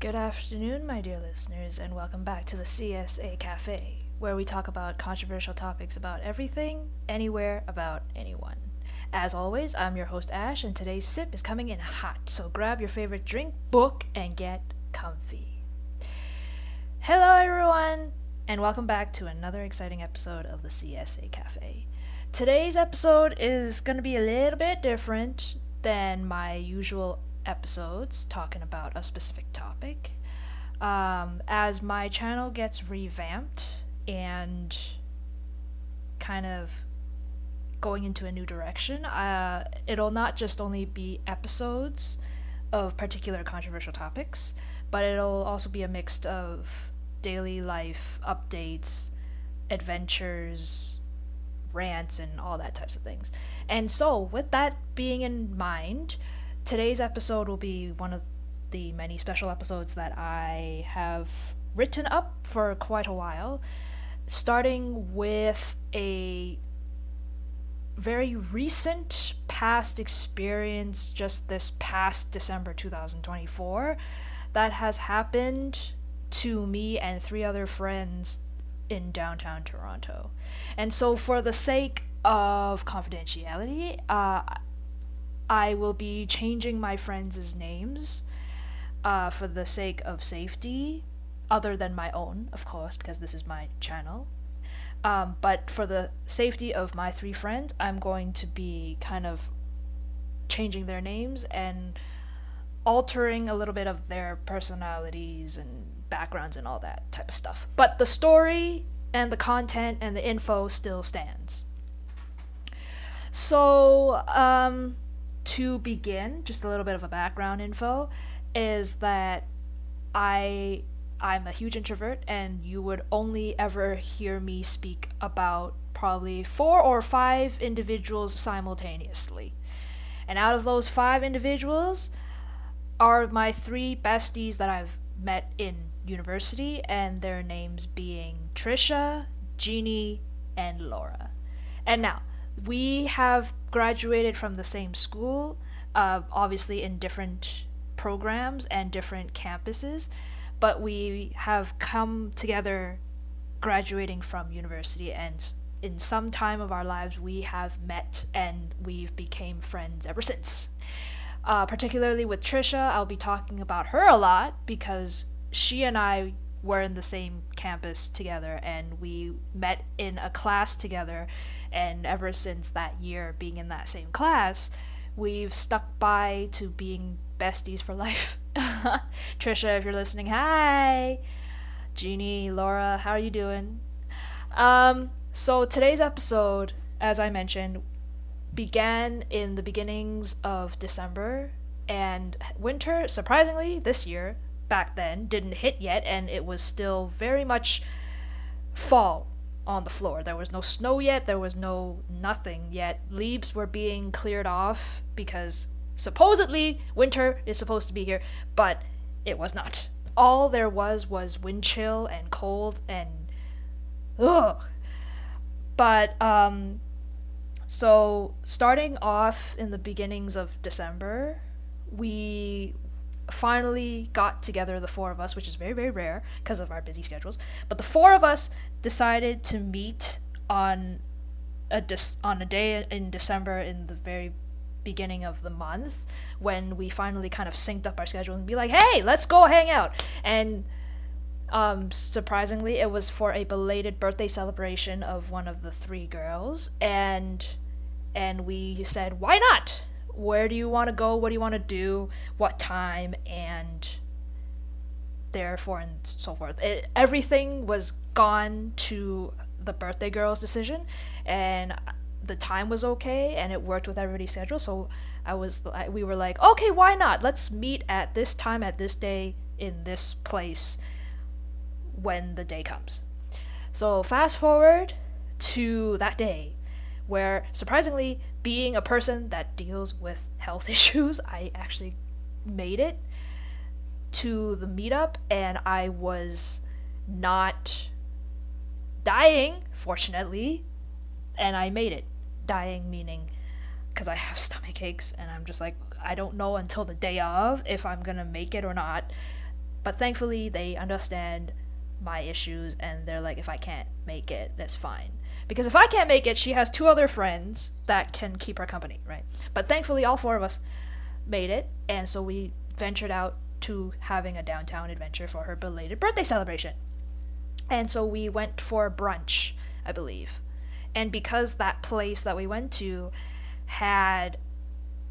Good afternoon, my dear listeners, and welcome back to the CSA Cafe, where we talk about controversial topics about everything, anywhere, about anyone. As always, I'm your host Ash, and today's sip is coming in hot, so grab your favorite drink, book, and get comfy. Hello, everyone, and welcome back to another exciting episode of the CSA Cafe. Today's episode is going to be a little bit different than my usual episodes talking about a specific topic. As my channel gets revamped and kind of going into a new direction, it'll not just only be episodes of particular controversial topics, but it'll also be a mix of daily life updates, adventures, rants, and all that types of things. And so, with that being in mind, today's episode will be one of the many special episodes that I have written up for quite a while, starting with a very recent past experience just this past December 2024 that has happened to me and three other friends in downtown Toronto. And so, for the sake of confidentiality, I will be changing my friends' names for the sake of safety, other than my own, of course, because this is my channel. But for the safety of my three friends, I'm going to be kind of changing their names and altering a little bit of their personalities and backgrounds and all that type of stuff. But the story and the content and the info still stands. So, to begin, just a little bit of a background info, is that I'm a huge introvert, and you would only ever hear me speak about probably 4 or 5 individuals simultaneously. And out of those 5 individuals are my 3 besties that I've met in university, and their names being Trisha, Jeannie, and Laura. And now, we have graduated from the same school, obviously in different programs and different campuses, but we have come together graduating from university, and in some time of our lives we have met and we've became friends ever since. Particularly with Trisha, I'll be talking about her a lot because she and I were in the same campus together and we met in a class together, and ever since that year being in that same class, we've stuck by to being besties for life. Trisha, if you're listening, hi. Jeannie, Laura, how are you doing? So today's episode, as I mentioned, began in the beginnings of December, and winter, surprisingly, this year, back then, didn't hit yet, and it was still very much fall on the floor. There was no snow yet, there was no nothing yet. Leaves were being cleared off because supposedly winter is supposed to be here, but it was not. All there was wind chill and cold and ugh. But so starting off in the beginnings of December, we finally got together, the 4 of us, which is very, very rare because of our busy schedules. But the 4 of us decided to meet on a day in December in the very beginning of the month, when we finally kind of synced up our schedule and be like, hey, let's go hang out. And surprisingly, it was for a belated birthday celebration of one of the 3 girls, and we said, why not? Where do you want to go? What do you want to do? What time? And therefore and so forth. Everything was gone to the birthday girl's decision, and the time was okay, and it worked with everybody's schedule. So we were like, okay, why not? Let's meet at this time, at this day, in this place, when the day comes. So fast forward to that day, where surprisingly, being a person that deals with health issues, I actually made it to the meetup, and I was not dying, fortunately, and I made it. Dying meaning because I have stomach aches, and I'm just like, I don't know until the day of if I'm gonna make it or not. But thankfully, they understand my issues and they're like, if I can't make it, that's fine. Because if I can't make it, she has two other friends that can keep her company, right? But thankfully, all four of us made it, and so we ventured out to having a downtown adventure for her belated birthday celebration. And so we went for brunch, I believe. And because that place that we went to had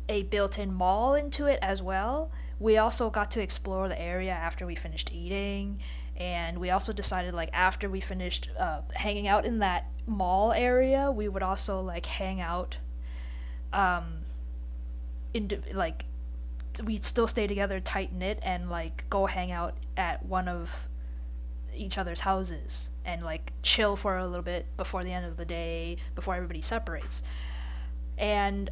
a built-in mall into it as well, we also got to explore the area after we finished eating. And we also decided, like, after we finished hanging out in that mall area, we would also like hang out um like we'd still stay together tight knit and like go hang out at one of each other's houses and like chill for a little bit before the end of the day, before everybody separates. And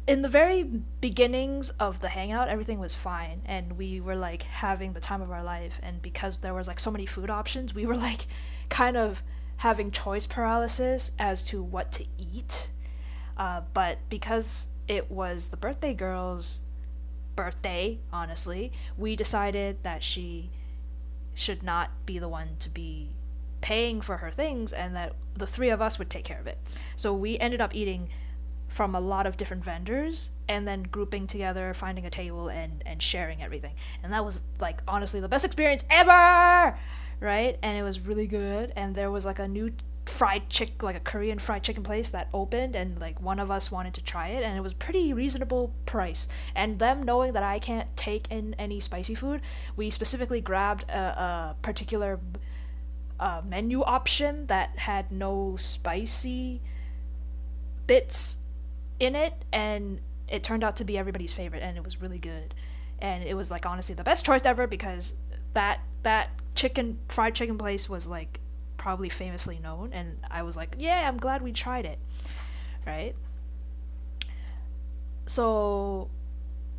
in the very beginnings of the hangout, everything was fine and we were like having the time of our life. And because there was like so many food options, we were like kind of having choice paralysis as to what to eat. But because it was the birthday girl's birthday, honestly, we decided that she should not be the one to be paying for her things and that the three of us would take care of it. So we ended up eating from a lot of different vendors and then grouping together, finding a table and sharing everything. And that was like honestly the best experience ever, right? And it was really good. And there was like a new like a Korean fried chicken place that opened, and like one of us wanted to try it, and it was pretty reasonable price. And them knowing that I can't take in any spicy food, we specifically grabbed a particular menu option that had no spicy bits in it, and it turned out to be everybody's favorite, and it was really good. And it was like honestly the best choice ever because that chicken fried chicken place was like probably famously known, and I was like, yeah, I'm glad we tried it, right? So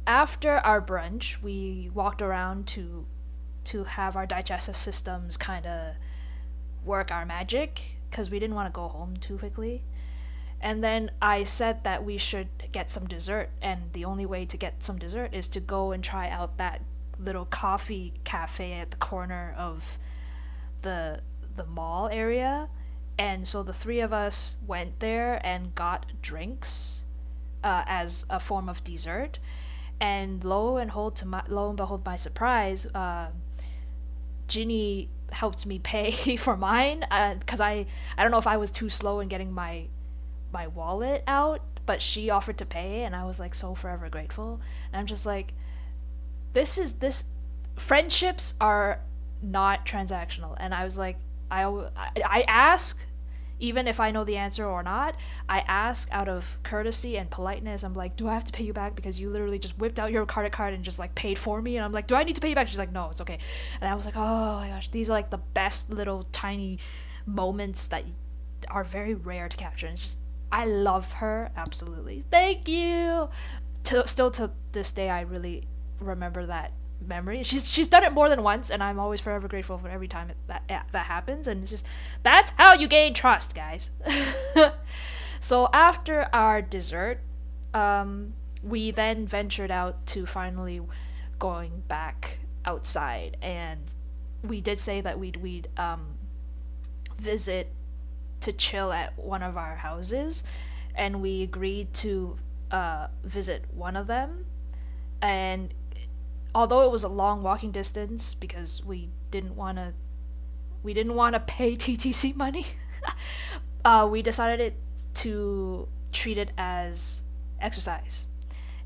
after our brunch, we walked around to have our digestive systems kind of work our magic because we didn't want to go home too quickly. And then I said that we should get some dessert, and the only way to get some dessert is to go and try out that little coffee cafe at the corner of the mall area. And so the three of us went there and got drinks as a form of dessert. And lo and behold, my surprise, Ginny helped me pay for mine because I don't know if I was too slow in getting my wallet out, but she offered to pay, and I was like so forever grateful. And I'm just like, this friendships are not transactional. And I was like, I ask, even if I know the answer or not, I ask out of courtesy and politeness. I'm like, do I have to pay you back because you literally just whipped out your credit card and just like paid for me? And I'm like, do I need to pay you back? She's like, no, it's okay. And I was like, oh my gosh, these are like the best little tiny moments that are very rare to capture. And it's just, I love her absolutely. Thank you. Still to this day, I really remember that memory. She's done it more than once, and I'm always forever grateful for every time that happens. And it's just, that's how you gain trust, guys. So after our dessert, we then ventured out to finally going back outside, and we did say that we'd visit to chill at one of our houses, and we agreed to visit one of them. And although it was a long walking distance because we didn't want to pay TTC money, we decided to treat it as exercise,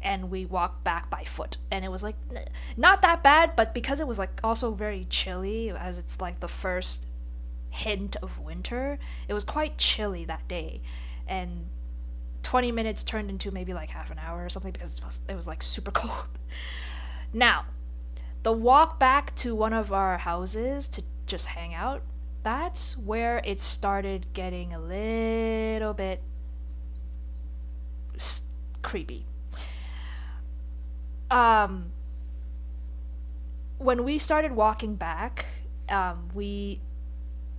and we walked back by foot. And it was like not that bad, but because it was like also very chilly, as it's like the first hint of winter, it was quite chilly that day. And 20 minutes turned into maybe like half an hour or something because it was like super cold. Now, the walk back to one of our houses to just hang out, that's where it started getting a little bit creepy. When we started walking back, we,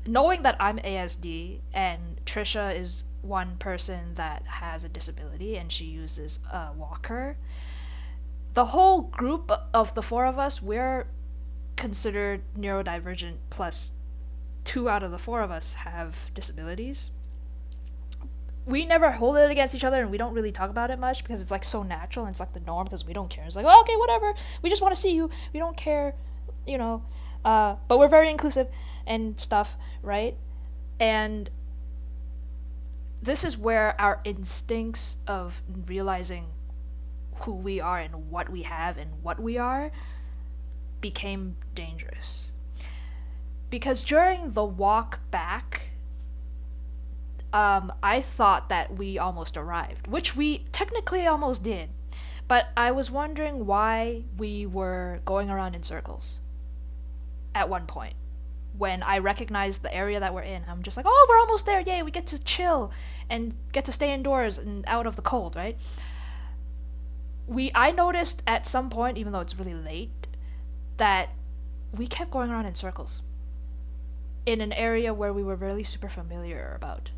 knowing that I'm ASD and Trisha is one person that has a disability and she uses a walker, the whole group of the four of us, we're considered neurodivergent, plus 2 out of the 4 of us have disabilities. We never hold it against each other, and we don't really talk about it much because it's like so natural and it's like the norm because we don't care. It's like, oh, okay, whatever. We just want to see you. We don't care, you know. But we're very inclusive and stuff, right? And this is where our instincts of realizing who we are and what we have and what we are became dangerous. Because during the walk back, I thought that we almost arrived, which we technically almost did. But I was wondering why we were going around in circles at one point. When I recognized the area that we're in, I'm just like, oh, we're almost there, yay, we get to chill and get to stay indoors and out of the cold, right? I noticed at some point, even though it's really late, that we kept going around in circles in an area where we were really super familiar about.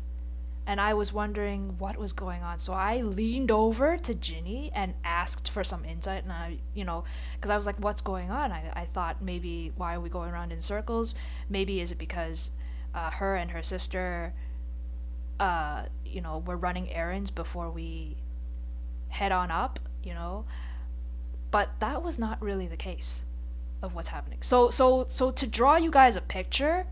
And I was wondering what was going on. So I leaned over to Ginny and asked for some insight. And because I was like, what's going on? I thought maybe, why are we going around in circles? Maybe is it because her and her sister, were running errands before we head on up, But that was not really the case of what's happening. So to draw you guys a picture,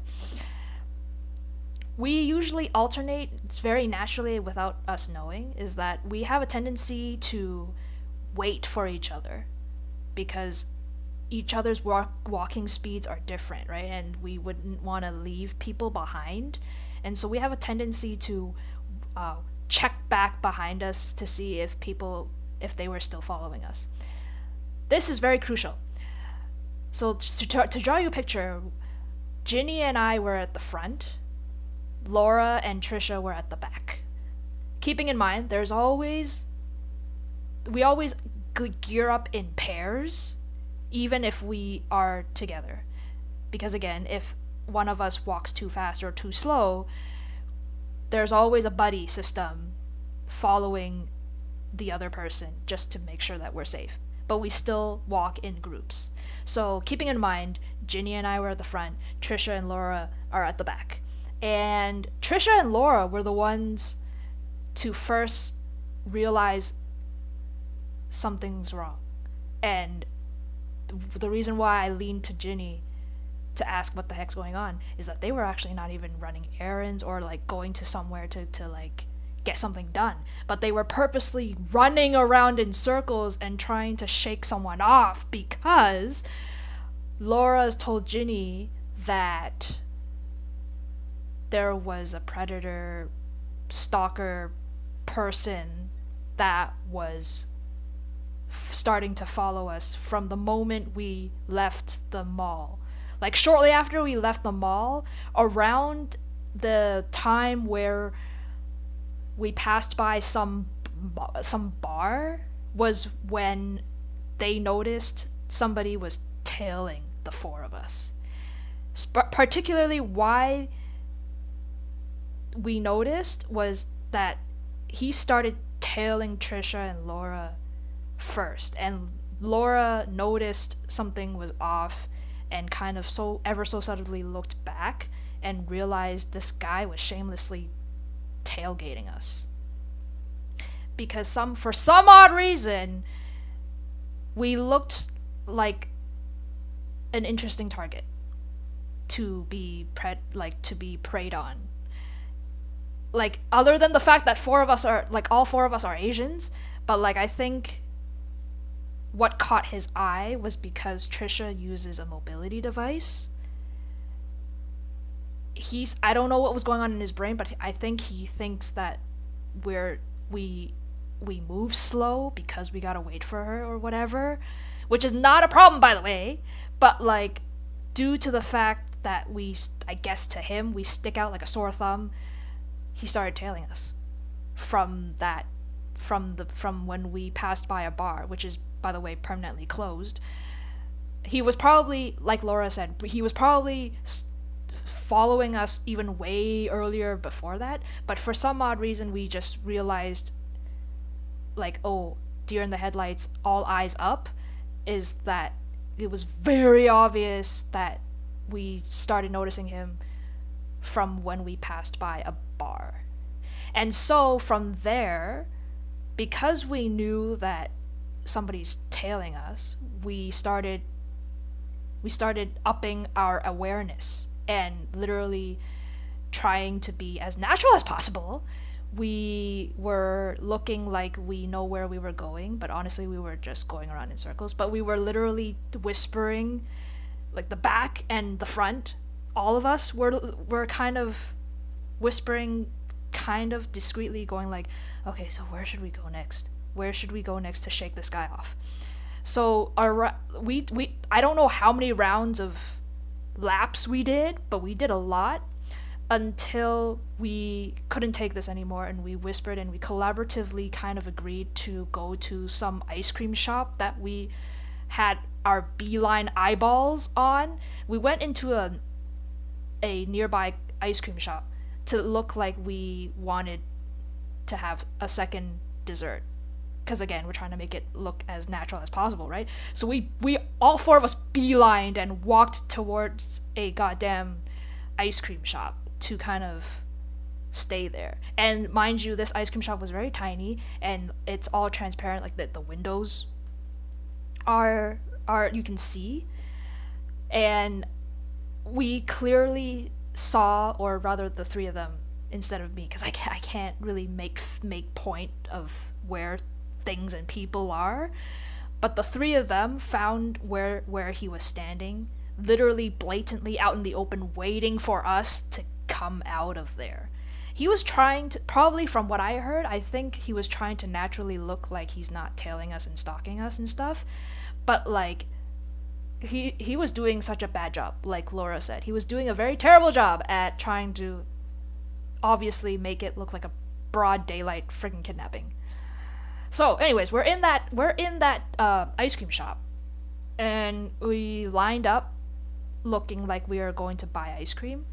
we usually alternate, it's very naturally without us knowing, is that we have a tendency to wait for each other because each other's walking speeds are different, right? And we wouldn't want to leave people behind. And so we have a tendency to check back behind us to see if they were still following us. This is very crucial. So to draw you a picture, Ginny and I were at the front. Laura and Trisha were at the back. Keeping in mind, we always gear up in pairs, even if we are together. Because again, if one of us walks too fast or too slow, there's always a buddy system following the other person just to make sure that we're safe. But we still walk in groups. So keeping in mind, Ginny and I were at the front, Trisha and Laura are at the back. And Trisha and Laura were the ones to first realize something's wrong. And the reason why I leaned to Ginny to ask what the heck's going on is that they were actually not even running errands or like going to somewhere to like get something done. But they were purposely running around in circles and trying to shake someone off because Laura's told Ginny that there was a predator, stalker person that was starting to follow us from the moment we left the mall. Like shortly after we left the mall, around the time where we passed by some bar was when they noticed somebody was tailing the 4 of us. Particularly why we noticed was that he started tailing Trisha and Laura first, and Laura noticed something was off and kind of ever so subtly looked back and realized this guy was shamelessly tailgating us. Because for some odd reason, we looked like an interesting target to be preyed on. Like, other than the fact that all 4 of us are Asians, but like I think what caught his eye was because Trisha uses a mobility device. I don't know what was going on in his brain, but I think he thinks that we move slow because we gotta wait for her or whatever, which is not a problem, by the way, but like due to the fact that I guess to him, we stick out like a sore thumb, he started tailing us from when we passed by a bar, which is, by the way, permanently closed. He was probably, like Laura said, he was probably following us even way earlier before that, but for some odd reason we just realized, like, oh, deer in the headlights, all eyes up, is that it was very obvious that we started noticing him from when we passed by a bar. And so from there, because we knew that somebody's tailing us, we started upping our awareness and literally trying to be as natural as possible. We were looking like we know where we were going, but honestly we were just going around in circles. But we were literally whispering, like the back and the front, all of us were kind of whispering, kind of discreetly, going like, okay, so where should we go next? Where should we go next to shake this guy off? So we I don't know how many rounds of laps we did, but we did a lot until we couldn't take this anymore, and we whispered and we collaboratively kind of agreed to go to some ice cream shop that we had our beeline eyeballs on. We went into a nearby ice cream shop to look like we wanted to have a second dessert, because again, we're trying to make it look as natural as possible, right? So we all four of us beelined and walked towards a goddamn ice cream shop to kind of stay there. And mind you, this ice cream shop was very tiny, and it's all transparent, like the windows are you can see, and we clearly saw, or rather the three of them instead of me, because I can't really make point of where things and people are, but the three of them found where he was standing, literally blatantly out in the open, waiting for us to come out of there. He was trying to, probably from what I heard, I think he was trying to naturally look like he's not tailing us and stalking us and stuff, but like he was doing such a bad job. Like Laura said, he was doing a very terrible job at trying to obviously make it look like a broad daylight friggin' kidnapping. So anyways, we're in that ice cream shop, and we lined up looking like we were going to buy ice cream.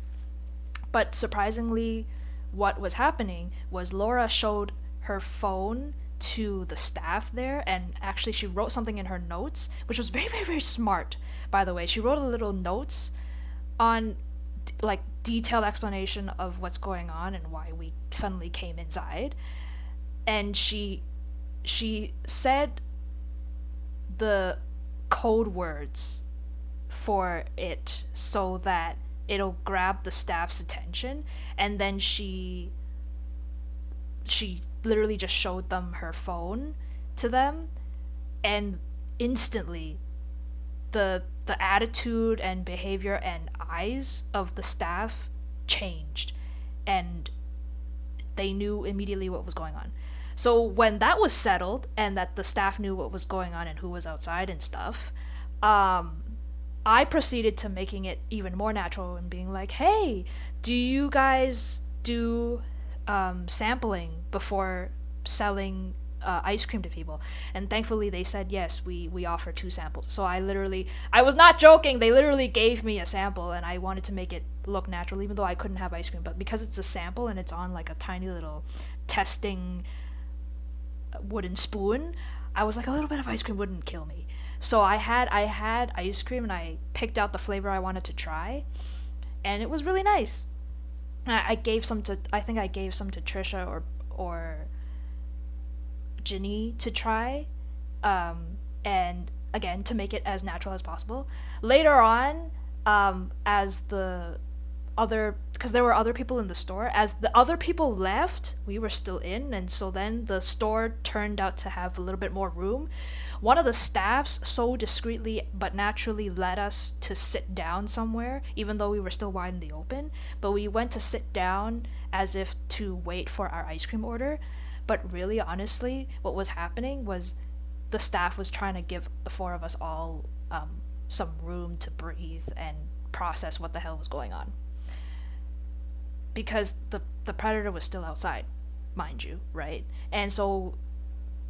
But surprisingly, what was happening was Laura showed her phone to the staff there, and actually she wrote something in her notes, which was very, very, very smart, by the way. She wrote a little notes on like detailed explanation of what's going on and why we suddenly came inside. And she said the code words for it so that it'll grab the staff's attention, and then she literally just showed them her phone to them, and instantly the attitude and behavior and eyes of the staff changed, and they knew immediately what was going on. So when that was settled and that the staff knew what was going on and who was outside and stuff, I proceeded to making it even more natural and being like, hey, do you guys do sampling before selling ice cream to people? And thankfully they said yes, we offer 2 samples. So I was not joking, they literally gave me a sample, and I wanted to make it look natural even though I couldn't have ice cream. But because it's a sample and it's on like a tiny little testing wooden spoon, I was like, a little bit of ice cream wouldn't kill me. So I had ice cream, and I picked out the flavor I wanted to try, and it was really nice. I gave some to Trisha or Ginny to try, and again to make it as natural as possible. Later on, as the other, because there were other people in the store, as the other people left, we were still in, and so then the store turned out to have a little bit more room. One of the staffs so discreetly but naturally led us to sit down somewhere, even though we were still wide in the open, but we went to sit down as if to wait for our ice cream order. But really, honestly, what was happening was the staff was trying to give the 4 of us all some room to breathe and process what the hell was going on, because the predator was still outside, mind you, right? And so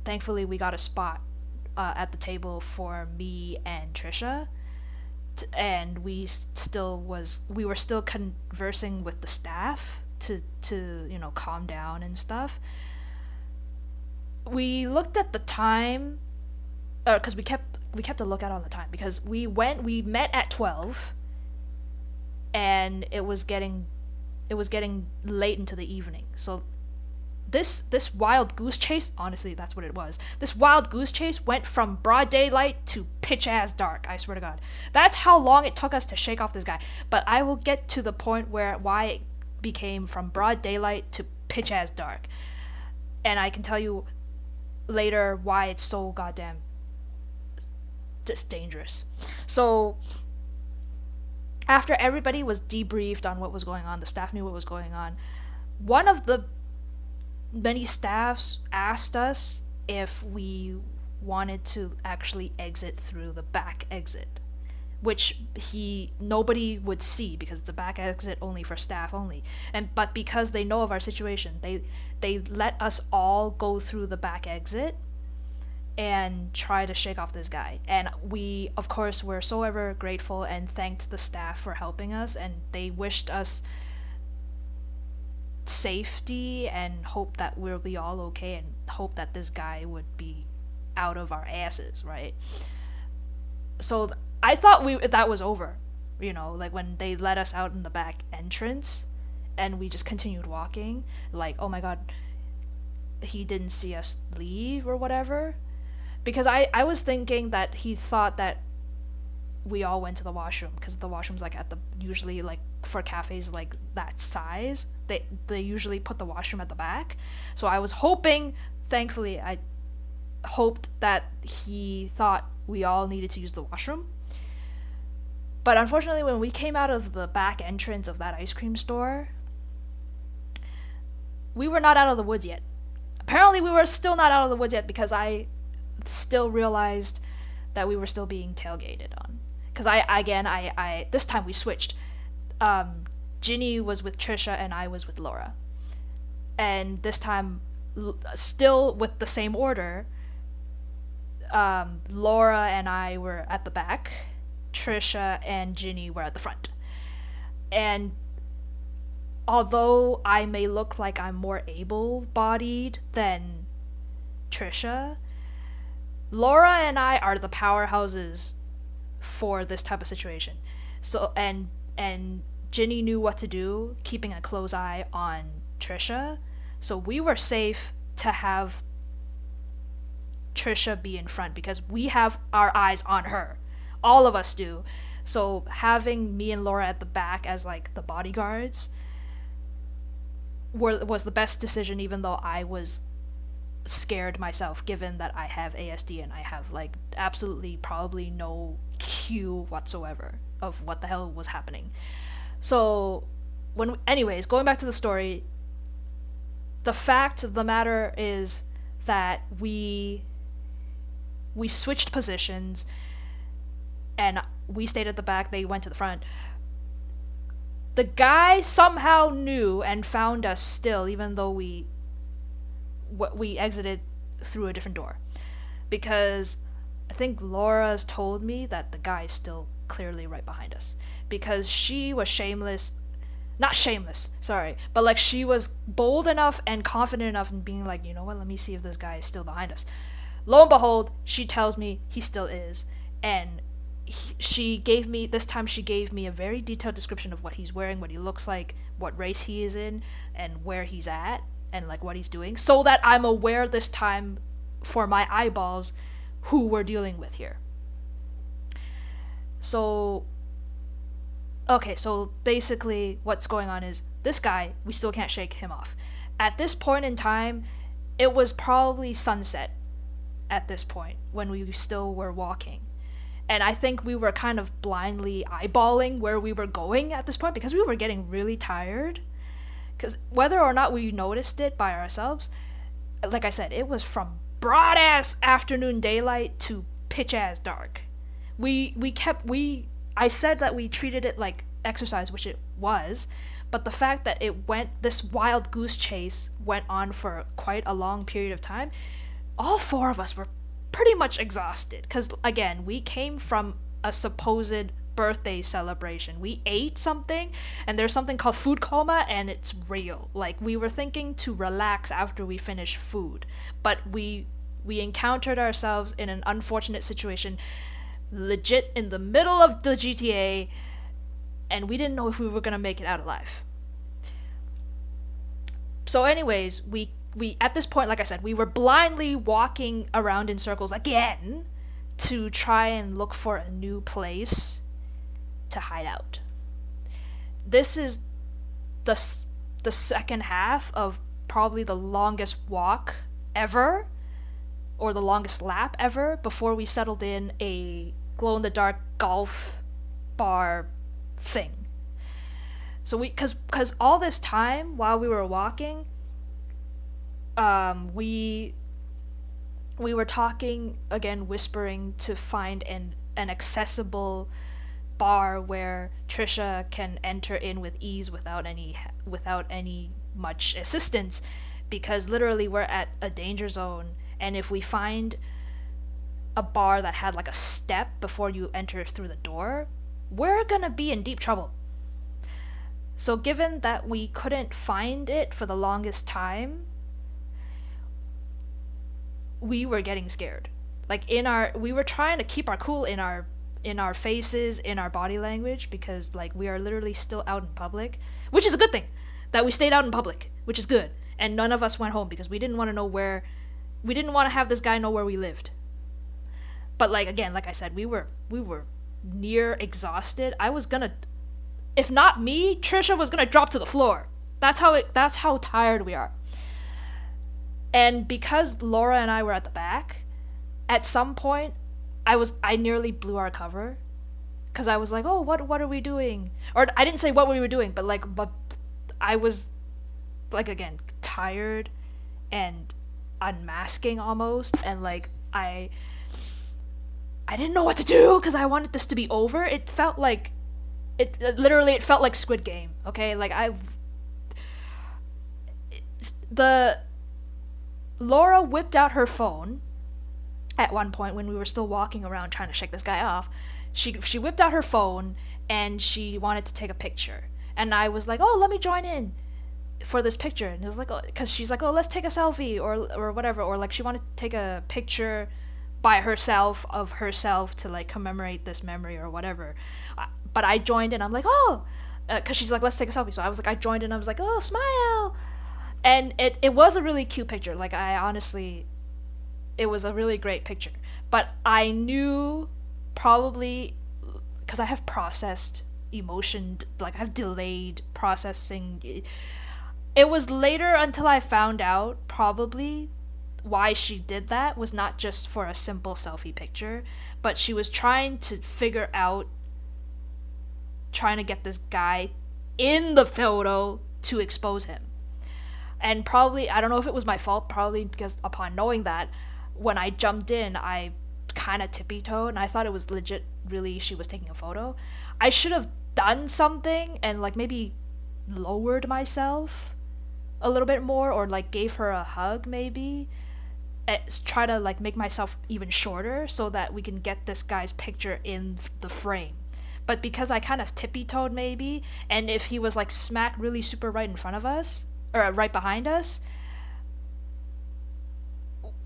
thankfully we got a spot at the table for me and Trisha, and we were still conversing with the staff to calm down and stuff. We looked at the time, because we kept we kept a lookout on the time because we met at 12, and it was getting late into the evening. So this wild goose chase, honestly, that's what it was. This wild goose chase went from broad daylight to pitch ass dark. I swear to God, that's how long it took us to shake off this guy. But I will get to the point why it became from broad daylight to pitch ass dark, and I can tell you later why it's so goddamn just dangerous. So after everybody was debriefed on what was going on, the staff knew what was going on. One of the many staffs asked us if we wanted to actually exit through the back exit, which nobody would see because it's a back exit only for staff only. But because they know of our situation, they let us all go through the back exit and try to shake off this guy. And we, of course, were so ever grateful and thanked the staff for helping us, and they wished us safety and hope that we'll be all okay and hope that this guy would be out of our asses, right? So I thought that was over, like when they let us out in the back entrance and we just continued walking, like, oh my God, he didn't see us leave or whatever. Because I was thinking that he thought that we all went to the washroom, because the washroom's like usually like for cafes like that size, they usually put the washroom at the back. So I was hoping, thankfully I hoped that he thought we all needed to use the washroom. But unfortunately, when we came out of the back entrance of that ice cream store, we were not out of the woods yet. Apparently we were still not out of the woods yet, because I still realized that we were still being tailgated on. Because I this time we switched. Ginny was with Trisha and I was with Laura. And this time, still with the same order, Laura and I were at the back, Trisha and Ginny were at the front. And although I may look like I'm more able-bodied than Trisha, Laura and I are the powerhouses for this type of situation. So and Ginny knew what to do, keeping a close eye on Trisha. So we were safe to have Trisha be in front because we have our eyes on her. All of us do. So having me and Laura at the back as like the bodyguards was the best decision, even though I was scared myself, given that I have ASD and I have like absolutely probably no cue whatsoever of what the hell was happening. So anyways, going back to the story, the fact of the matter is that we switched positions and we stayed at the back, they went to the front. The guy somehow knew and found us still, even though we exited through a different door, because I think Laura's told me that the guy's still clearly right behind us, because she was not shameless, sorry, but like she was bold enough and confident enough in being like, you know what, let me see if this guy is still behind us. Lo and behold, she tells me he still is, and she gave me a very detailed description of what he's wearing, what he looks like, what race he is in, and where he's at, and like what he's doing, so that I'm aware this time for my eyeballs who we're dealing with here. So basically what's going on is this guy, we still can't shake him off. At this point in time, it was probably sunset at this point when we still were walking. And I think we were kind of blindly eyeballing where we were going at this point because we were getting really tired. Because whether or not we noticed it by ourselves, like I said, it was from broad-ass afternoon daylight to pitch-ass dark. I said that we treated it like exercise, which it was, but the fact that this wild goose chase went on for quite a long period of time, all four of us were pretty much exhausted, because again, we came from a supposed birthday celebration. We ate something, and there's something called food coma, and it's real. Like, we were thinking to relax after we finished food, but we We encountered ourselves in an unfortunate situation, legit in the middle of the GTA, and we didn't know if we were gonna make it out alive. So anyways, we at this point, like I said, we were blindly walking around in circles again to try and look for a new place to hide out. This is the second half of probably the longest walk ever, or the longest lap ever, before we settled in a glow-in-the-dark golf bar thing. So because all this time while we were walking, we were talking again, whispering to find an accessible bar where Trisha can enter in with ease without any much assistance, because literally we're at a danger zone, and if we find a bar that had like a step before you enter through the door, we're gonna be in deep trouble. So given that we couldn't find it for the longest time, we were getting scared. Like we were trying to keep our cool in our faces, in our body language, because like we are literally still out in public, which is a good thing that we stayed out in public, which is good. And none of us went home because we didn't want to have this guy know where we lived. But like again, like I said, we were near exhausted. I was gonna, if not me, Trisha was gonna drop to the floor. That's how tired we are. And because Laura and I were at the back, at some point I nearly blew our cover, because I was like, oh, what are we doing? Or I didn't say what we were doing, but I was like, again, tired and unmasking almost, and like I didn't know what to do because I wanted this to be over. It felt like it felt like Squid Game. Okay, like Laura whipped out her phone at one point when we were still walking around trying to shake this guy off. She whipped out her phone and she wanted to take a picture, and I was like, oh, let me join in for this picture. And it was like, because she's like, oh, let's take a selfie or whatever, or like she wanted to take a picture by herself of herself to like commemorate this memory or whatever. But I joined in. I'm like, oh, because she's like, let's take a selfie. So I was like, I joined in. I was like, oh, smile. And it was a really cute picture. Like, I honestly, it was a really great picture. But I knew probably, because I have processed emotion, like I've delayed processing. It was later until I found out probably why she did that was not just for a simple selfie picture, but she was trying to figure out, trying to get this guy in the photo to expose him. And probably, I don't know if it was my fault, probably because upon knowing that, when I jumped in, I kind of tippy-toed, and I thought it was legit, really, she was taking a photo. I should have done something and like maybe lowered myself a little bit more, or like gave her a hug maybe, try to like make myself even shorter so that we can get this guy's picture in the frame. But because I kind of tippy-toed maybe, and if he was like smack really super right in front of us, or right behind us,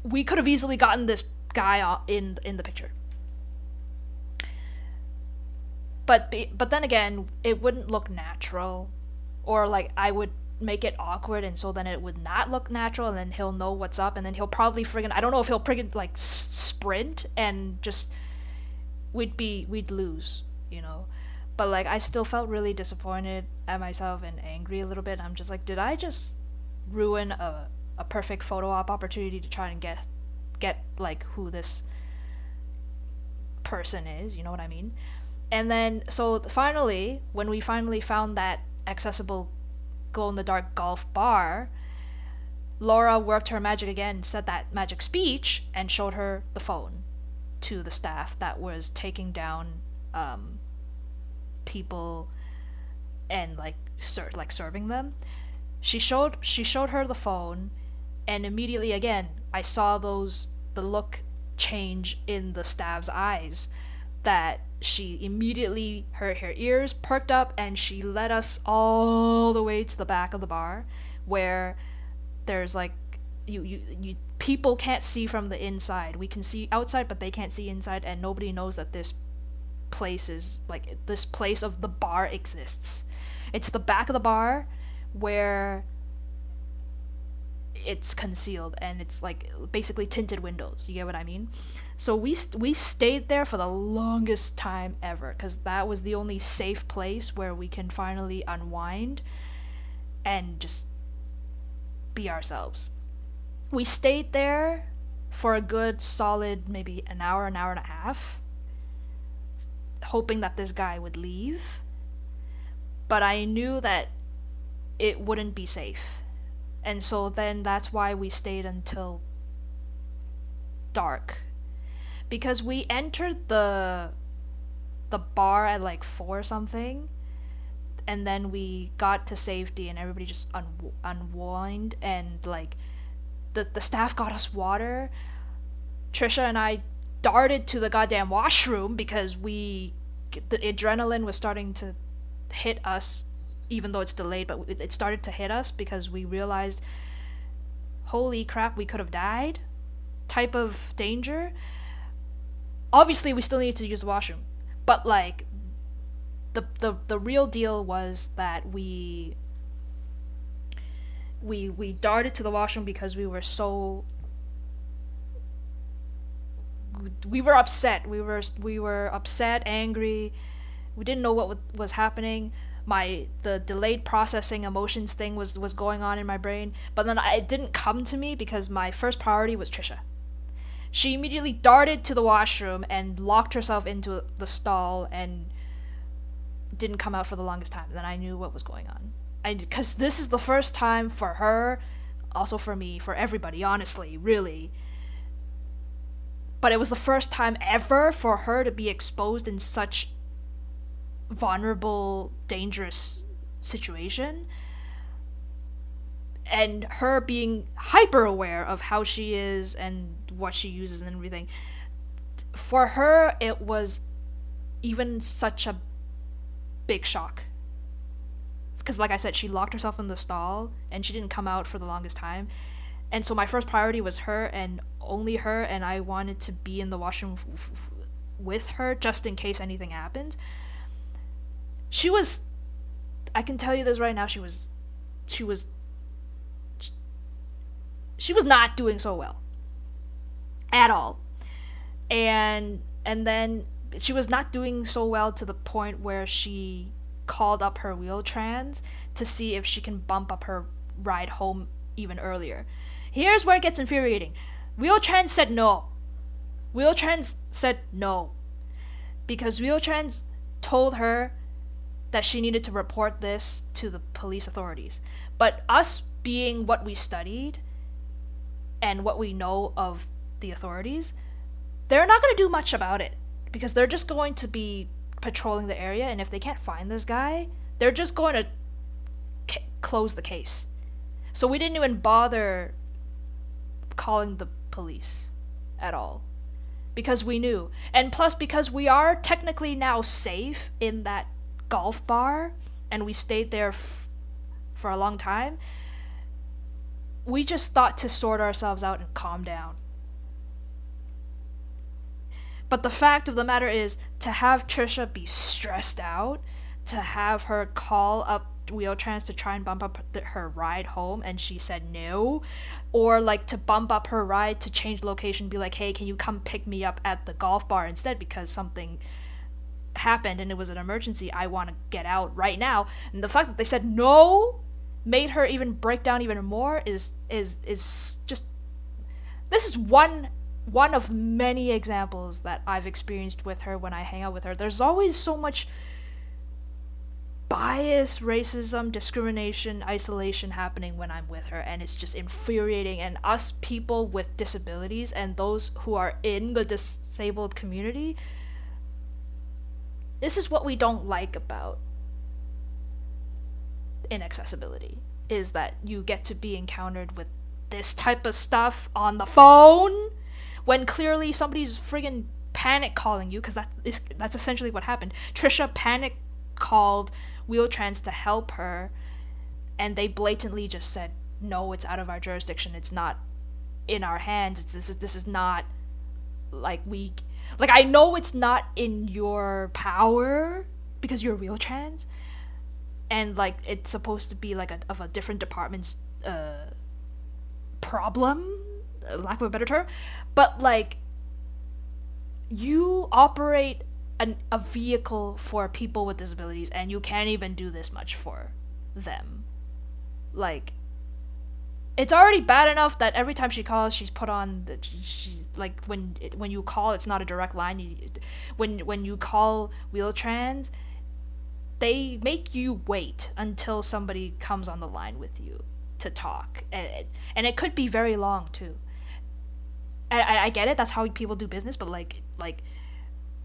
we could have easily gotten this guy in the picture. But then again, it wouldn't look natural, or like I would make it awkward, and so then it would not look natural, and then he'll know what's up, and then he'll probably I don't know if he'll like sprint, and just we'd lose, you know. But like I still felt really disappointed at myself and angry a little bit. I'm just like, did I just ruin a perfect photo op opportunity to try and get like who this person is, you know what I mean? And then so finally, when we finally found that accessible glow-in-the-dark golf bar, Laura worked her magic again, said that magic speech, and showed her the phone to the staff that was taking down people and like serving them. She showed her the phone, and immediately again I saw the look change in the staff's eyes, that she immediately, her ears perked up, and she led us all the way to the back of the bar, where there's like, you people can't see from the inside. We can see outside, but they can't see inside, and nobody knows that this place of the bar exists. It's the back of the bar where it's concealed, and it's like basically tinted windows. You get what I mean? So we stayed there for the longest time ever, because that was the only safe place where we can finally unwind and just be ourselves. We stayed there for a good solid maybe an hour and a half, hoping that this guy would leave. But I knew that it wouldn't be safe. And so then that's why we stayed until dark. Because we entered the bar at like 4 something, and then we got to safety and everybody just unwind, and like the staff got us water. Trisha and I darted to the goddamn washroom because the adrenaline was starting to hit us, even though it's delayed, but it started to hit us because we realized, holy crap, we could have died type of danger. Obviously we still needed to use the washroom, but like the real deal was that we darted to the washroom because we were upset. We were upset, angry. We didn't know what was happening. The delayed processing emotions thing was going on in my brain, but then it didn't come to me because my first priority was Trisha. She immediately darted to the washroom and locked herself into the stall and didn't come out for the longest time. Then I knew what was going on. Because this is the first time for her, also for me, for everybody, honestly, really. But it was the first time ever for her to be exposed in such vulnerable, dangerous situation. And her being hyper aware of how she is and what she uses and everything. For her, it was even such a big shock. Because like I said, she locked herself in the stall and she didn't come out for the longest time. And so my first priority was her and only her, and I wanted to be in the washroom with her just in case anything happened. I can tell you this right now, she was not doing so well at all. And then she was not doing so well to the point where she called up her Wheel-Trans to see if she can bump up her ride home even earlier. Here's where it gets infuriating. Wheel-Trans said no. Wheel-Trans said no. Because Wheel-Trans told her that she needed to report this to the police authorities. But us being what we studied and what we know of the authorities, they're not going to do much about it. Because they're just going to be patrolling the area, and if they can't find this guy, they're just going to close the case. So we didn't even bother calling the police at all, because we knew. And plus, because we are technically now safe in that golf bar, and we stayed there for a long time, we just thought to sort ourselves out and calm down. But the fact of the matter is, to have Trisha be stressed out, to have her call up Wheel-Trans to try and bump up her ride home, and she said no, or like to bump up her ride to change location, be like, hey, can you come pick me up at the golf bar instead because something happened and it was an emergency, I want to get out right now. And the fact that they said no made her even break down even more is just, this is one of many examples that I've experienced with her when I hang out with her. There's always so much bias, racism, discrimination, isolation happening when I'm with her, and it's just infuriating. And us people with disabilities and those who are in the disabled community, this is what we don't like about inaccessibility, is that you get to be encountered with this type of stuff on the phone when clearly somebody's friggin' panic calling you, because that's essentially what happened. Trisha panic called Wheel-Trans to help her, and they blatantly just said, no, it's out of our jurisdiction, it's not in our hands. This is not like we like I know it's not in your power because you're real trans, and like it's supposed to be like a different department's problem, lack of a better term, but like you operate a vehicle for people with disabilities and you can't even do this much for them. Like it's already bad enough that every time she calls, she's put on the she like when you call, it's not a direct line. When you call Wheel-Trans, they make you wait until somebody comes on the line with you to talk, and it could be very long too. I get it. That's how people do business, but like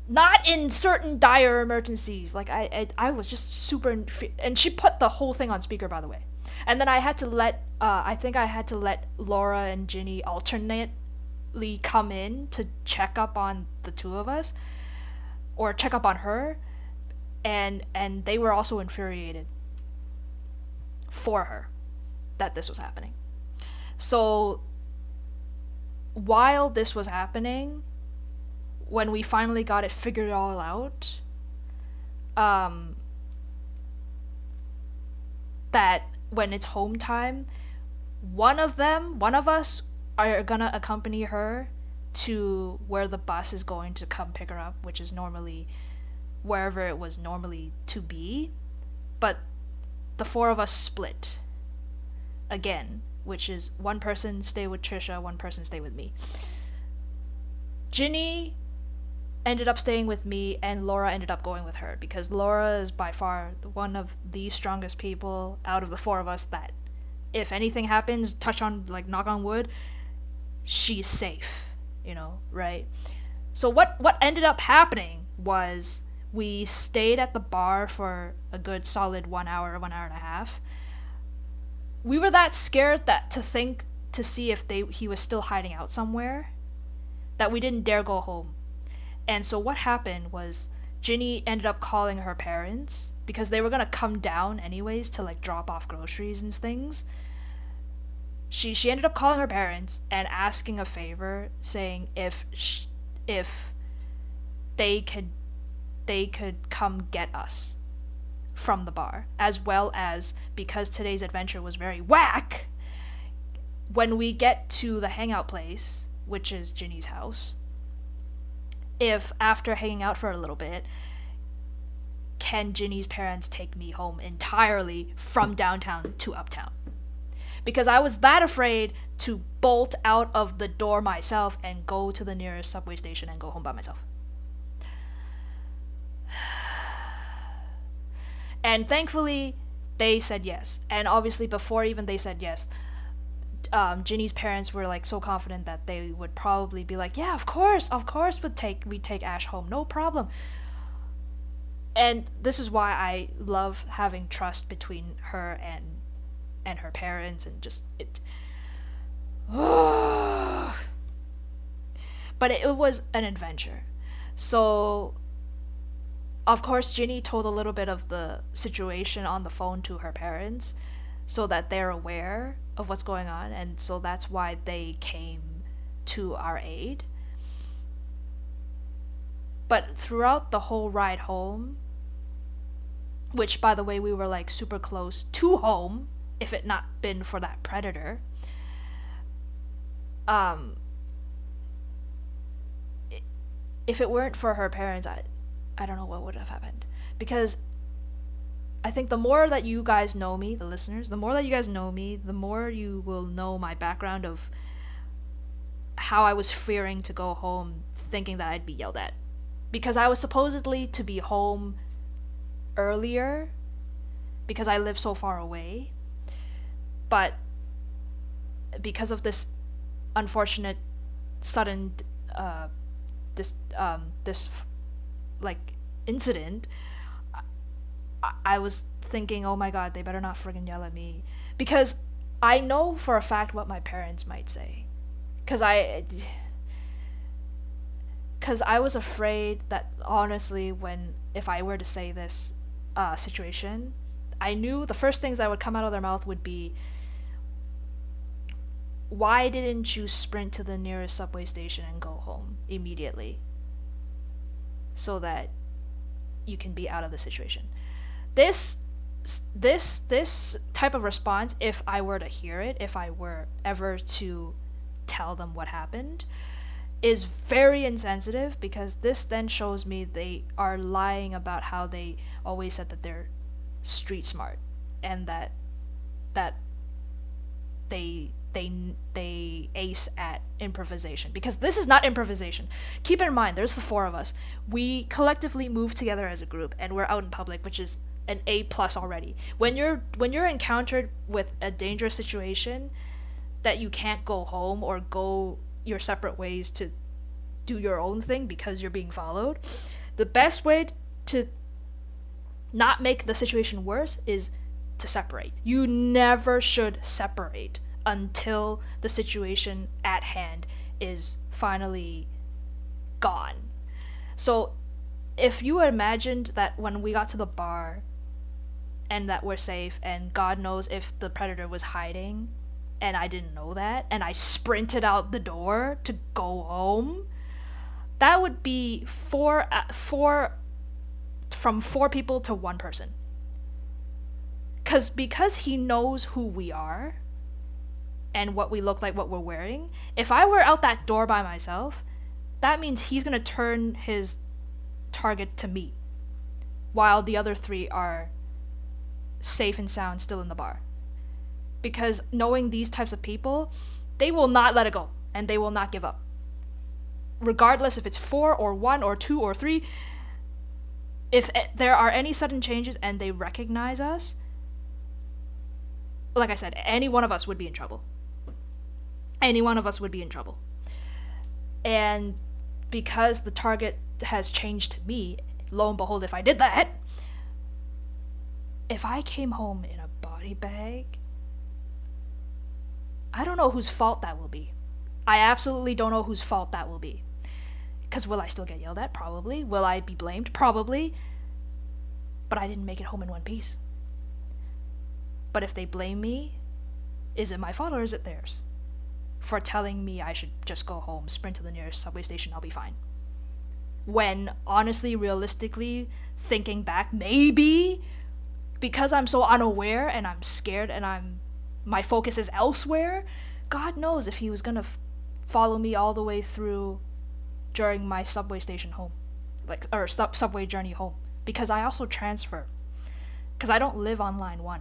not in certain dire emergencies. Like I was just super, and she put the whole thing on speaker, by the way. And then I had to let I think I had to let Laura and Ginny alternately come in to check up on the two of us, or check up on her, and they were also infuriated for her that this was happening. So while this was happening, when we finally got it figured all out, that when it's home time, one of us are gonna accompany her to where the bus is going to come pick her up, which is normally wherever it was normally to be, but the four of us split again, which is one person stay with Trisha, one person stay with me. Ginny ended up staying with me, and Laura ended up going with her, because Laura is by far one of the strongest people out of the four of us that if anything happens, touch on, like, knock on wood, she's safe, right? So what ended up happening was we stayed at the bar for a good solid 1 hour and a half. We were that scared to see if he was still hiding out somewhere, that we didn't dare go home. And so what happened was Ginny ended up calling her parents, because they were gonna come down anyways to like drop off groceries and things. She ended up calling her parents and asking a favor, saying if they could come get us from the bar, as well as, because today's adventure was very whack, when we get to the hangout place, which is Ginny's house, if after hanging out for a little bit, can Ginny's parents take me home entirely from downtown to uptown? Because I was that afraid to bolt out of the door myself and go to the nearest subway station and go home by myself. And thankfully, they said yes. And obviously, before even they said yes, Ginny's parents were like so confident that they would probably be like, yeah, of course we'd take Ash home, no problem. And this is why I love having trust between her and her parents, and just it. But it was an adventure. So of course Ginny told a little bit of the situation on the phone to her parents, so that they're aware of what's going on, and so that's why they came to our aid. But throughout the whole ride home, which by the way we were like super close to home, if it not been for that predator, if it weren't for her parents, I don't know what would have happened. Because I think the more that you guys know me, the listeners, the more that you guys know me, the more you will know my background of how I was fearing to go home, thinking that I'd be yelled at. Because I was supposedly to be home earlier, because I live so far away. But because of this unfortunate, sudden, this like incident, I was thinking, oh my god, they better not friggin' yell at me, because I know for a fact what my parents might say, because I was afraid that honestly, if I were to say this situation, I knew the first things that would come out of their mouth would be, why didn't you sprint to the nearest subway station and go home immediately so that you can be out of the situation? This type of response, if I were to hear it, if I were ever to tell them what happened, is very insensitive, because this then shows me they are lying about how they always said that they're street smart, and that they ace at improvisation, because this is not improvisation. Keep in mind, there's the four of us. We collectively move together as a group, and we're out in public, which is an A plus already. When you're encountered with a dangerous situation that you can't go home or go your separate ways to do your own thing because you're being followed, the best way to not make the situation worse is to separate. You never should separate until the situation at hand is finally gone. So if you imagined that when we got to the bar and that we're safe, and God knows if the predator was hiding and I didn't know that, and I sprinted out the door to go home, that would be from four people to one person. Because he knows who we are and what we look like, what we're wearing. If I were out that door by myself, that means he's gonna turn his target to me, while the other three are safe and sound still in the bar. Because knowing these types of people, they will not let it go, and they will not give up. Regardless if it's 4 or 1 or 2 or 3, if there are any sudden changes and they recognize us, like I said, any one of us would be in trouble. Any one of us would be in trouble. And because the target has changed to me, lo and behold, if I did that, if I came home in a body bag, I don't know whose fault that will be. I absolutely don't know whose fault that will be. Because will I still get yelled at? Probably. Will I be blamed? Probably. But I didn't make it home in one piece. But if they blame me, is it my fault or is it theirs? For telling me I should just go home, sprint to the nearest subway station, I'll be fine. When, honestly, realistically, thinking back, maybe because I'm so unaware and I'm scared and my focus is elsewhere, God knows if he was gonna follow me all the way through during my subway station home, or subway journey home. Because I also transfer. Because I don't live on line 1.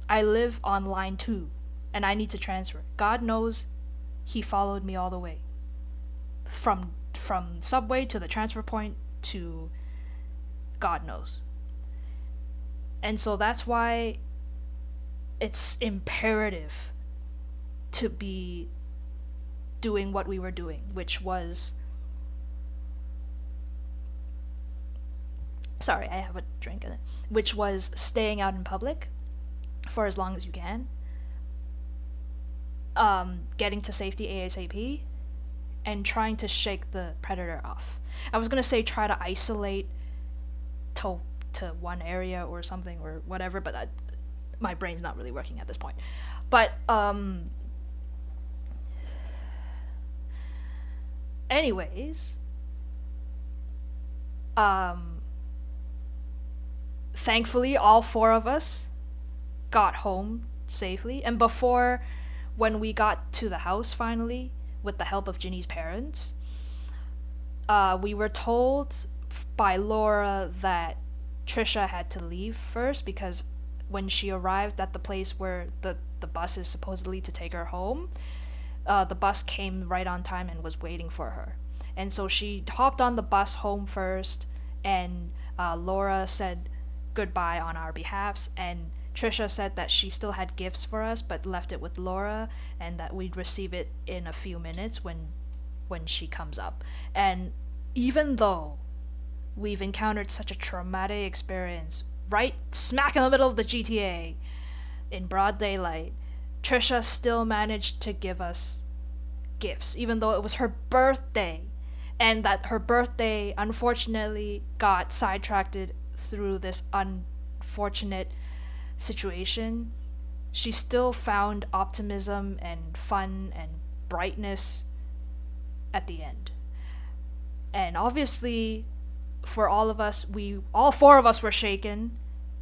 I live on line 2, and I need to transfer. God knows he followed me all the way. From subway to the transfer point to God knows. And so that's why it's imperative to be doing what we were doing, which was... Sorry, I have a drink in it. Which was staying out in public for as long as you can. Getting to safety ASAP. And trying to shake the predator off. I was gonna say try to isolate to one area or something or whatever, but my brain's not really working at this point. But anyways, thankfully all 4 of us got home safely, and before, when we got to the house finally, with the help of Ginny's parents, we were told by Laura that Trisha had to leave first, because when she arrived at the place where the bus is supposedly to take her home, the bus came right on time and was waiting for her. And so she hopped on the bus home first, and Laura said goodbye on our behalves, and Trisha said that she still had gifts for us, but left it with Laura, and that we'd receive it in a few minutes when she comes up. And even though we've encountered such a traumatic experience right smack in the middle of the GTA in broad daylight, Trisha still managed to give us gifts, even though it was her birthday, and that her birthday unfortunately got sidetracked through this unfortunate situation. she still found optimism and fun and brightness at the end. And obviously, for all of us, all four of us were shaken.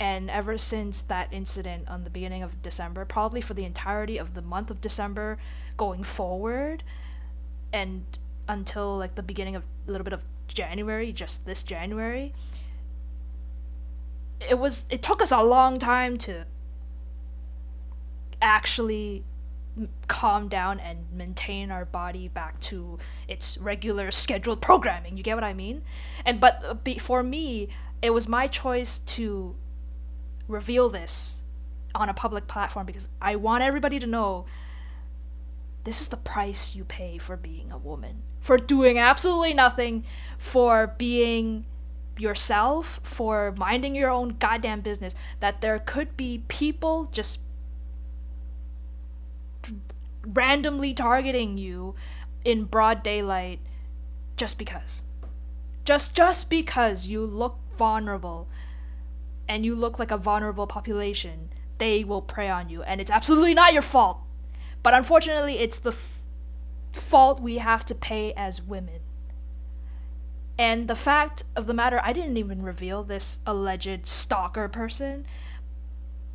And ever since that incident on the beginning of December, probably for the entirety of the month of December going forward, and until like the beginning of a little bit of January, just this January, it took us a long time to actually calm down and maintain our body back to its regular scheduled programming. You get what I mean? But for me, it was my choice to reveal this on a public platform because I want everybody to know this is the price you pay for being a woman, for doing absolutely nothing, for being yourself, for minding your own goddamn business, that there could be people just randomly targeting you in broad daylight just because. Just because you look vulnerable and you look like a vulnerable population, they will prey on you, and it's absolutely not your fault. But unfortunately, it's the fault we have to pay as women. And the fact of the matter, I didn't even reveal this alleged stalker person,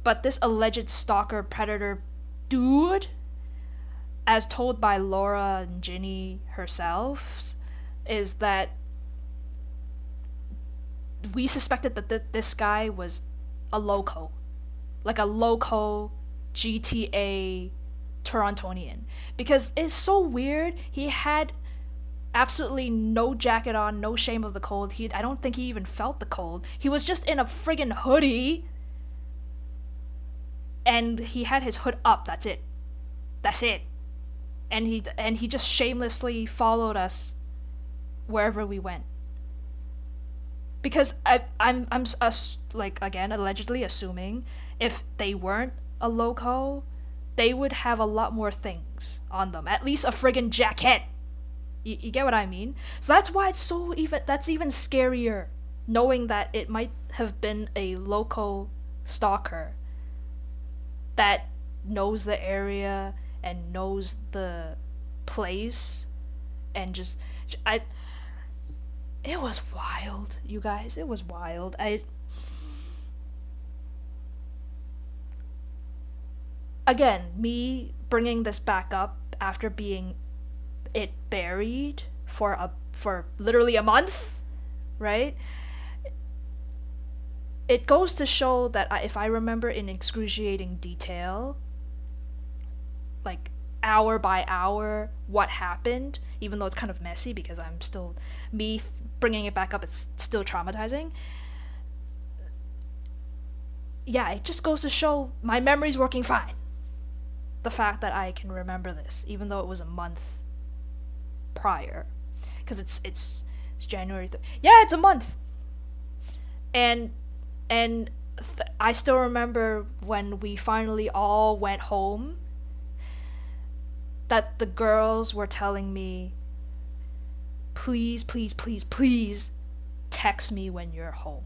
but this alleged stalker predator dude, as told by Laura and Ginny herself, is that we suspected that this guy was a loco. Like a loco GTA Torontonian. Because it's so weird, he had absolutely no jacket on, no shame of the cold. I don't think he even felt the cold. He was just in a friggin' hoodie. And he had his hood up, that's it. And he just shamelessly followed us wherever we went. Because I'm like, again, allegedly assuming if they weren't a loco, they would have a lot more things on them. At least a friggin' jacket. You get what I mean? So that's why that's even scarier, knowing that it might have been a loco stalker that knows the area and knows the place, and it was wild, you guys. It was wild. Again, me bringing this back up after being it buried for literally a month, right? It goes to show that if I remember in excruciating detail, like hour by hour, what happened, even though it's kind of messy because I'm still bringing it back up, it's still traumatizing. Yeah, it just goes to show my memory's working fine. The fact that I can remember this, even though it was a month prior, because it's January. Yeah, it's a month. And I still remember when we finally all went home, that the girls were telling me, please, please, please, please text me when you're home.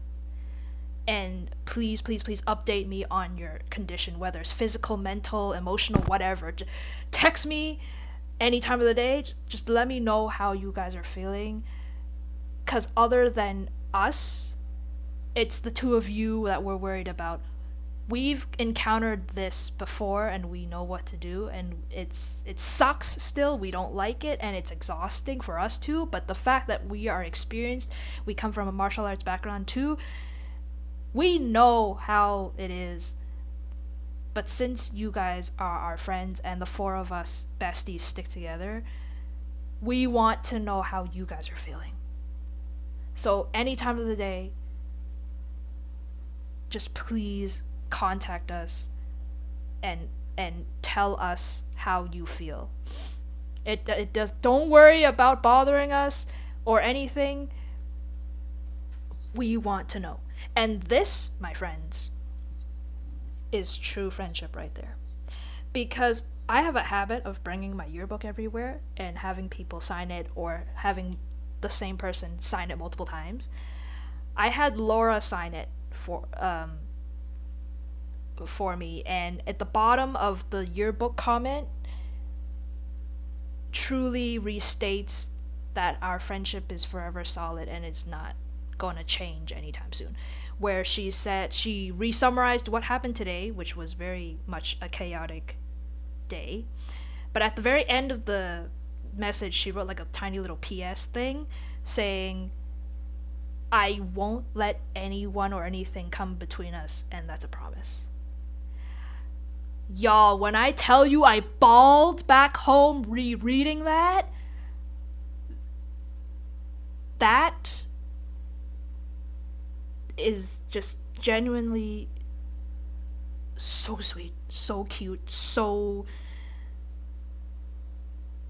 And please, please, please update me on your condition, whether it's physical, mental, emotional, whatever. Text me any time of the day. Just let me know how you guys are feeling. Because other than us, it's the two of you that we're worried about. We've encountered this before and we know what to do, and it sucks still. We don't like it and it's exhausting for us too, but the fact that we are experienced, we come from a martial arts background too, we know how it is. But since you guys are our friends and the four of us besties stick together, we want to know how you guys are feeling. So any time of the day, just please contact us and tell us how you feel. It does. Don't worry about bothering us or anything. We want to know. And this, my friends, is true friendship right there. Because I have a habit of bringing my yearbook everywhere and having people sign it, or having the same person sign it multiple times. I had Laura sign it for me, and at the bottom of the yearbook comment truly restates that our friendship is forever solid and it's not going to change anytime soon. Where she said, she re-summarized what happened today, which was very much a chaotic day. But at the very end of the message, she wrote like a tiny little PS thing saying, I won't let anyone or anything come between us, and that's a promise. Y'all, when I tell you I bawled back home rereading that, that is just genuinely so sweet, so cute, so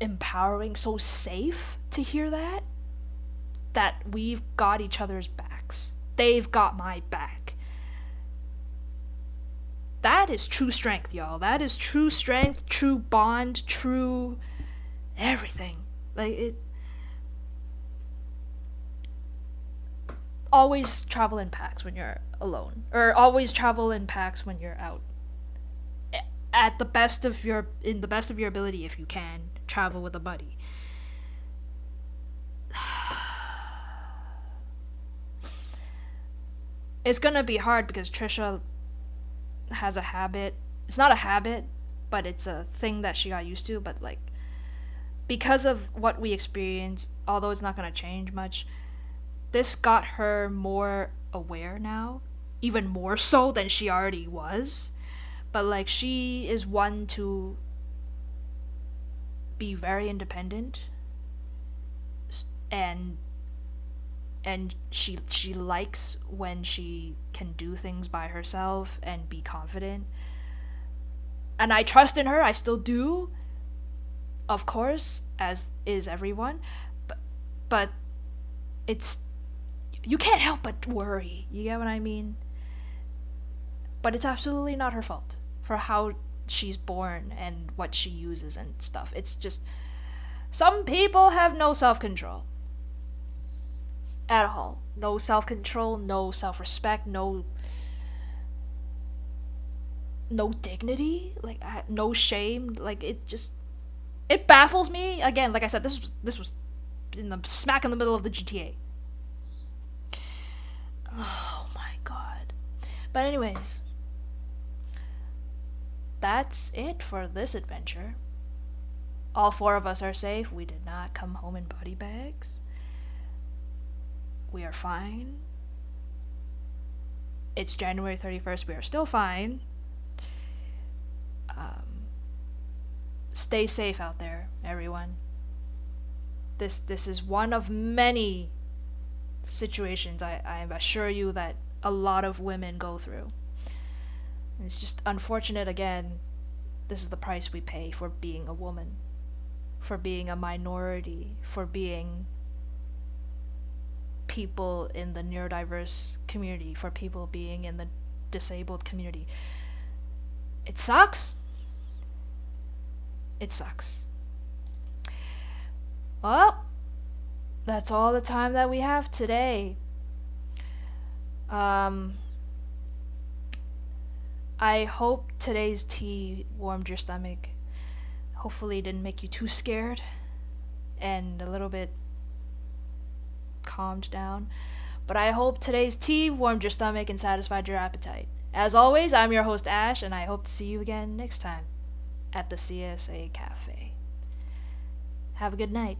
empowering, so safe to hear that. That we've got each other's backs. They've got my back. That is true strength, y'all. That is true strength, true bond, true everything. Like, it. Always travel in packs when you're alone, or always travel in packs when you're out. In the best of your ability, if you can, travel with a buddy. It's gonna be hard because Trisha has a habit. It's not a habit, but it's a thing that she got used to. But like, because of what we experience, although it's not gonna change much, this got her more aware now, even more so than she already was. But like, she is one to be very independent, and she likes when she can do things by herself and be confident. And I trust in her. I still do, of course, as is everyone. But it's, you can't help but worry. You get what I mean? But it's absolutely not her fault for how she's born and what she uses and stuff. It's just, some people have no self-control at all. No self-control, no self-respect, no dignity, like no shame. Like, it baffles me. Again, like I said, this was in the smack in the middle of the GTA. Oh my god. But anyways, that's it for this adventure. All four of us are safe. We did not come home in body bags. We are fine. It's January 31st. We are still fine. Stay safe out there, everyone. This is one of many situations I assure you that a lot of women go through. And it's just unfortunate, again, this is the price we pay for being a woman, for being a minority, for being people in the neurodiverse community, for people being in the disabled community. It sucks. It sucks. Well, that's all the time that we have today. I hope today's tea warmed your stomach. Hopefully it didn't make you too scared and a little bit calmed down. But I hope today's tea warmed your stomach and satisfied your appetite. As always, I'm your host Ash, and I hope to see you again next time at the CSA Cafe. Have a good night.